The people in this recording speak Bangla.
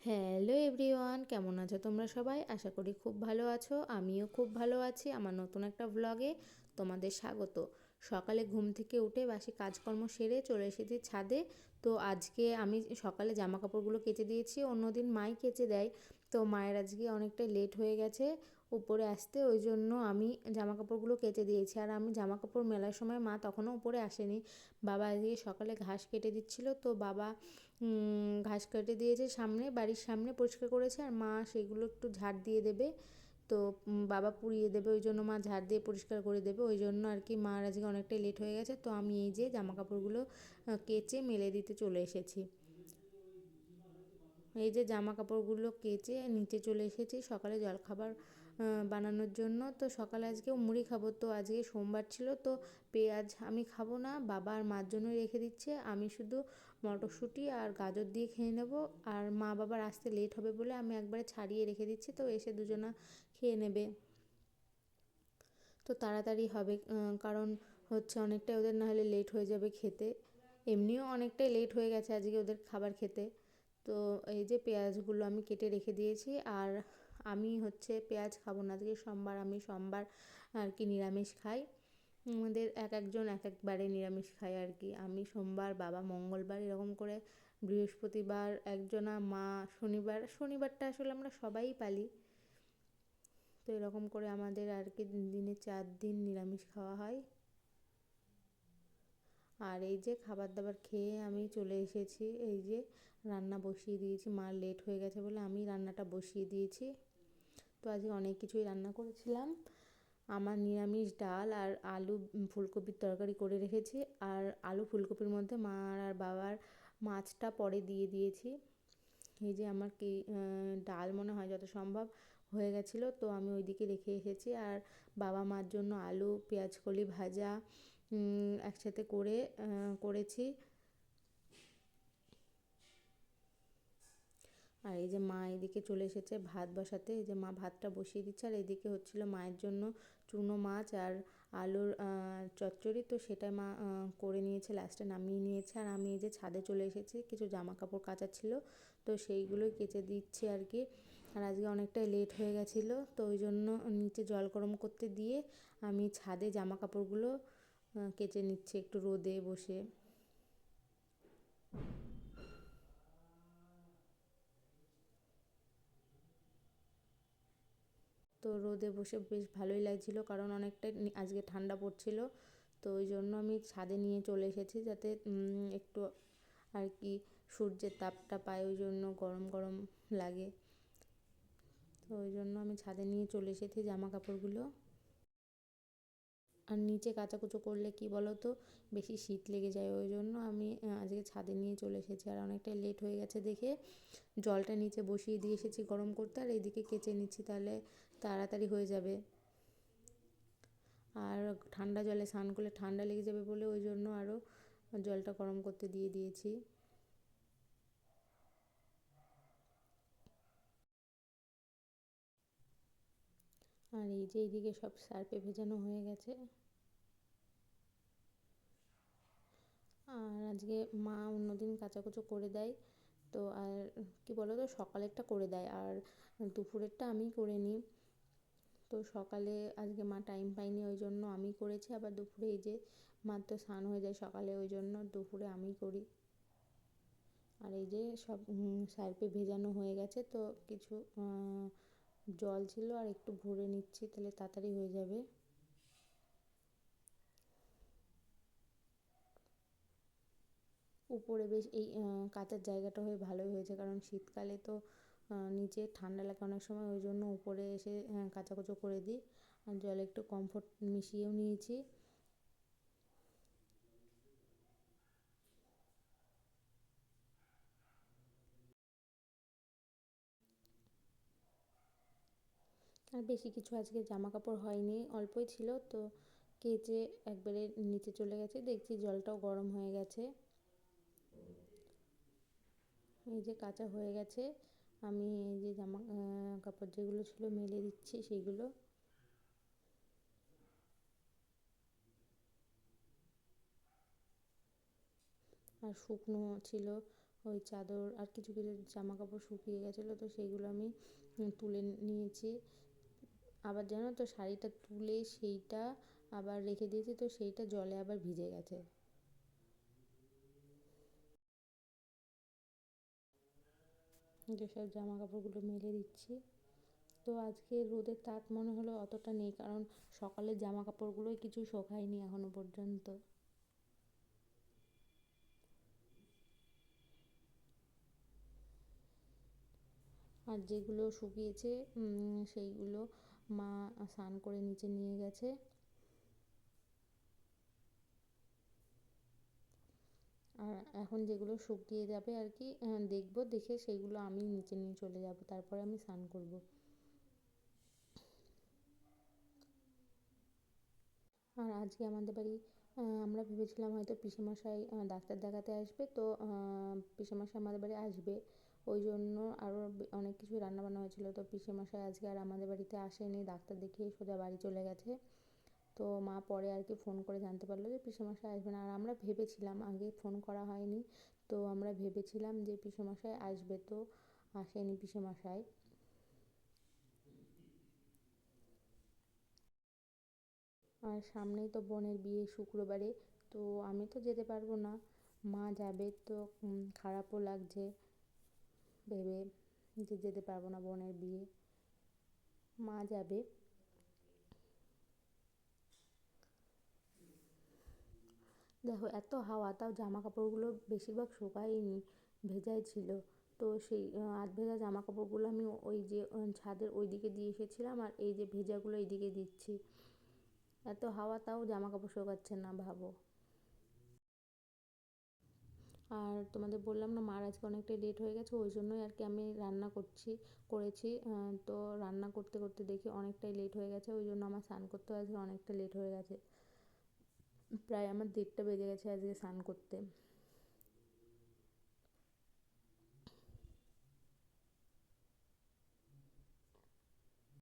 হ্যালো এভরিওয়ান, কেমন আছো তোমরা সবাই? আশা করি খুব ভালো আছো। আমিও খুব ভালো আছি। আমার নতুন একটা ভ্লগে তোমাদের স্বাগত। সকালে ঘুম থেকে উঠে বাসি কাজকর্ম সেরে চলে এসেছি ছাদে। তো আজকে আমি সকালে জামা কাপড়গুলো কেচে দিয়েছি, অন্যদিন মাই কেচে দেয়। তো মায়ের আজকে অনেকটা লেট হয়ে গেছে উপরে আসতে, ওই জন্য আমি জামা কাপড়গুলো কেচে দিয়েছি। আর আমি জামা কাপড় মেলার সময় মা তখনও উপরে আসেনি। বাবা আজকে সকালে ঘাস কেটে দিচ্ছিল, তো বাবা ঘাস কেটে দিয়েছে, সামনে বাড়ির সামনে পরিষ্কার করেছে, আর মা সেগুলো একটু ঝাড় দিয়ে দেবে। তো বাবা পুড়িয়ে দেবে, ওই জন্য মা ঝাড় দিয়ে পরিষ্কার করে দেবে, ওই জন্য আর কি মার আজকে অনেকটাই লেট হয়ে গেছে। তো আমি এই যে জামা কাপড়গুলো কেচে মেলে দিতে চলে এসেছি। এই যে জামা কাপড়গুলো কেচে নিচে চলে এসেছি সকালে জলখাবার বানানোর জন্য। তো সকালে আজকে মুড়ি খাবো, তো আজকে সোমবার ছিল, তো পেঁয়াজ আমি খাবো না, বাবা আর মার জন্যই রেখে দিচ্ছে। আমি শুধু মটরশুঁটি আর গাজর দিয়ে খেয়ে নেব। আর মা বাবার আসতে লেট হবে বলে আমি একবারে ছাড়িয়ে রেখে দিচ্ছি, তো এসে দুজনা খেয়ে নেবে। তো তাড়াতাড়ি হবে, কারণ হচ্ছে অনেকটাই ওদের না হলে লেট হয়ে যাবে খেতে। এমনিও অনেকটাই লেট হয়ে গেছে আজকে ওদের খাবার খেতে। তো এই যে পেঁয়াজগুলো আমি কেটে রেখে দিয়েছি। আর আমি হচ্ছে পেঁয়াজ খাবো না, আজকে সোমবার, আমি সোমবার আর কি নিরামিষ খাই। আমাদের এক একজন এক একবারে নিরামিষ খাই আর কি। আমি সোমবার, বাবা মঙ্গলবার, এরকম করে বৃহস্পতিবার একজনা, মা শনিবারটা আসলে আমরা সবাই পালি। তো এরকম করে আমাদের আর কি দিনে 4 দিন নিরামিষ খাওয়া হয়। আর এই যে খাবার দাবার খেয়ে আমি চলে এসেছি, এই যে রান্না বসিয়ে দিয়েছি, মার লেট হয়ে গেছে বলে আমি রান্নাটা বসিয়ে দিয়েছি। তো আজকে অনেক কিছুই রান্না করেছিলাম। আমার নিরামিষ ডাল আর আলু ফুলকপির তরকারি করে রেখেছি, আর আলু ফুলকপির মধ্যে মার আর বাবার মাছটা পরে দিয়ে দিয়েছি। এই যে আমার কি ডাল মনে হয় যত সম্ভব হয়ে গেছিলো, তো আমি ওইদিকে রেখে এসেছি। আর বাবা মার জন্য আলু পেঁয়াজকলি ভাজা একসাথে করেছি। আর এই যে মা এদিকে চলে এসেছে ভাত বসাতে, এই যে মা ভাতটা বসিয়ে দিচ্ছে। আর এদিকে হচ্ছিল মায়ের জন্য চুনো মাছ আর আলুর চচ্চড়ি, তো সেটা মা করে নিয়েছে, লাস্টে নামিয়ে নিয়েছে। আর আমি এই যে ছাদে চলে এসেছি, কিছু জামা কাপড় কাচার ছিল, তো সেইগুলোই কেচে দিচ্ছি আর কি। আর আজকে অনেকটাই লেট হয়ে গেছিলো, তো ওই জন্য নিচে জল গরম করতে দিয়ে আমি ছাদে জামা কাপড়গুলো কেচে নিচ্ছি একটু রোদে বসে। তো রোদে বসে বেশ ভালোই লাগছিলো, কারণ অনেকটাই আজকে ঠান্ডা পড়ছিল। তো ওই জন্য আমি ছাদে নিয়ে চলে এসেছি, যাতে একটু আর কি সূর্যের তাপটা পায়, ওই জন্য গরম গরম লাগে। তো ওই জন্য আমি ছাদে নিয়ে চলে এসেছি জামা কাপড়গুলো। আর নিচে কাচাকুচো করলে কি বলো তো, বেশি শীত লেগে যায়, ওই জন্য আমি আজকে ছাদে নিয়ে চলে এসেছি। আর অনেকটাই লেট হয়ে গেছে দেখে জলটা নিচে বসিয়ে দিয়ে এসেছি গরম করতে, আর এইদিকে কেচে নিচ্ছি, তাহলে তাড়াতাড়ি হয়ে যাবে। আর ঠান্ডা জলে স্নান করলে ঠান্ডা লেগে যাবে বলে ওই জন্য আরও জলটা গরম করতে দিয়ে দিয়েছি। আর এই যে এইদিকে সব সার্ফে ভেজানো হয়ে গেছে। আর আজকে মা অন্যদিন কাচাকুচো করে দেয়, তো আর কি বলো তো, সকালেরটা করে দেয় আর দুপুরেরটা আমি করে নিই। তো সকালে আজকে মা টাইম পায়নি, ওই জন্য আমি করেছি। আবার দুপুরে এই যে মার তো স্নান হয়ে যায় সকালে, ওই জন্য দুপুরে আমি করি। আর এই যে সব সার্ফে ভেজানো হয়ে গেছে, তো কিছু জল ছিল আর একটু ভরে নিচ্ছি, তাহলে তাড়াতাড়ি হয়ে যাবে। উপরে বেশ এই কাচার জায়গাটা হয়ে ভালোই হয়েছে, কারণ শীতকালে তো নিচে ঠান্ডা লাগে অনেক সময়, ওই জন্য উপরে এসে কাচাকুচো করে দিই। আর জলে একটু কমফোর্ট মিশিয়েও নিয়েছি। আর বেশি কিছু আজকে জামা কাপড় হয়নি, অল্পই ছিল, তো কেচে একবারে নিচে চলে গেছে, দেখছি জলটাও গরম হয়ে গেছে। এই যে কাচা হয়ে গেছে, আমি এই যে জামা কাপড় যেগুলো ছিল মেলে দিচ্ছি সেইগুলো। আর শুকনো ছিল ওই চাদর আর কিছু কিছু জামা কাপড় শুকিয়ে গেছিলো, তো সেইগুলো আমি তুলে নিয়েছি। আবার জানো তো শাড়িটা তুলে সেইটা আবার রেখে দিয়েছি, তো সেইটা জলে আবার ভিজে গেছে। যেসব জামা কাপড়গুলো মেলে দিচ্ছি। তো আজকে রোদের তাপ মনে হলো অতটা নেই, কারণ সকালের জামা কাপড়গুলোই কিছু শোকায়নি এখনো পর্যন্ত। আর যেগুলো শুকিয়েছে সেইগুলো মা স্নান করে নিচে নিয়ে গেছে। আর এখন যেগুলো শুকিয়ে যাবে আর কি, দেখবো, দেখে সেইগুলো আমি নিচে নিয়ে চলে যাব, তারপরে আমি স্নান করব। আর আজকে আমাদের বাড়ি আমরা ভেবেছিলাম হয়তো পিসেমশাই ডাক্তার দেখাতে আসবে, তো পিসেমশাই আমাদের বাড়ি আসবে, ওই জন্য আরও অনেক কিছু রান্নাবান্না হয়েছিলো। তো পিসেমশাই আজকে আর আমাদের বাড়িতে আসেনি, ডাক্তার দেখিয়ে সোজা বাড়ি চলে গেছে। তো মা পরে আর কি ফোন করে জানতে পারলো যে পিসেমশাই আসবে না। আর আমরা ভেবেছিলাম, আগে ফোন করা হয়নি, তো আমরা ভেবেছিলাম যে পিসেমশাই আসবে, তো আসেনি পিসেমশাই। আর সামনেই তো বোনের বিয়ে শুক্রবারে, তো আমি তো যেতে পারবো না, মা যাবে। তো খারাপও লাগছে ভেবে যে যেতে পারবো না বোনের বিয়ে, মা যাবে। দেখো এত হাওয়া, তাও জামা কাপড়গুলো বেশিরভাগ শুকায়নি, ভেজাই ছিল। তো সেই আধ ভেজা জামা কাপড়গুলো আমি ওই যে ছাদের ওই দিকে দিয়ে এসেছিলাম, আর এই যে ভেজাগুলো এইদিকে দিচ্ছি। এত হাওয়া, তাও জামা কাপড় শুকাচ্ছে না, ভাবো। আর তোমাদের বললাম না মার আজকে অনেকটাই লেট হয়ে গেছে, ওই জন্যই আর কি আমি রান্না করেছি। তো রান্না করতে করতে দেখি অনেকটাই লেট হয়ে গেছে, ওই জন্য আমার স্নান করতে আজকে অনেকটা লেট হয়ে গেছে। প্রায় আমার 1:30 বেজে গেছে আজকে স্নান করতে।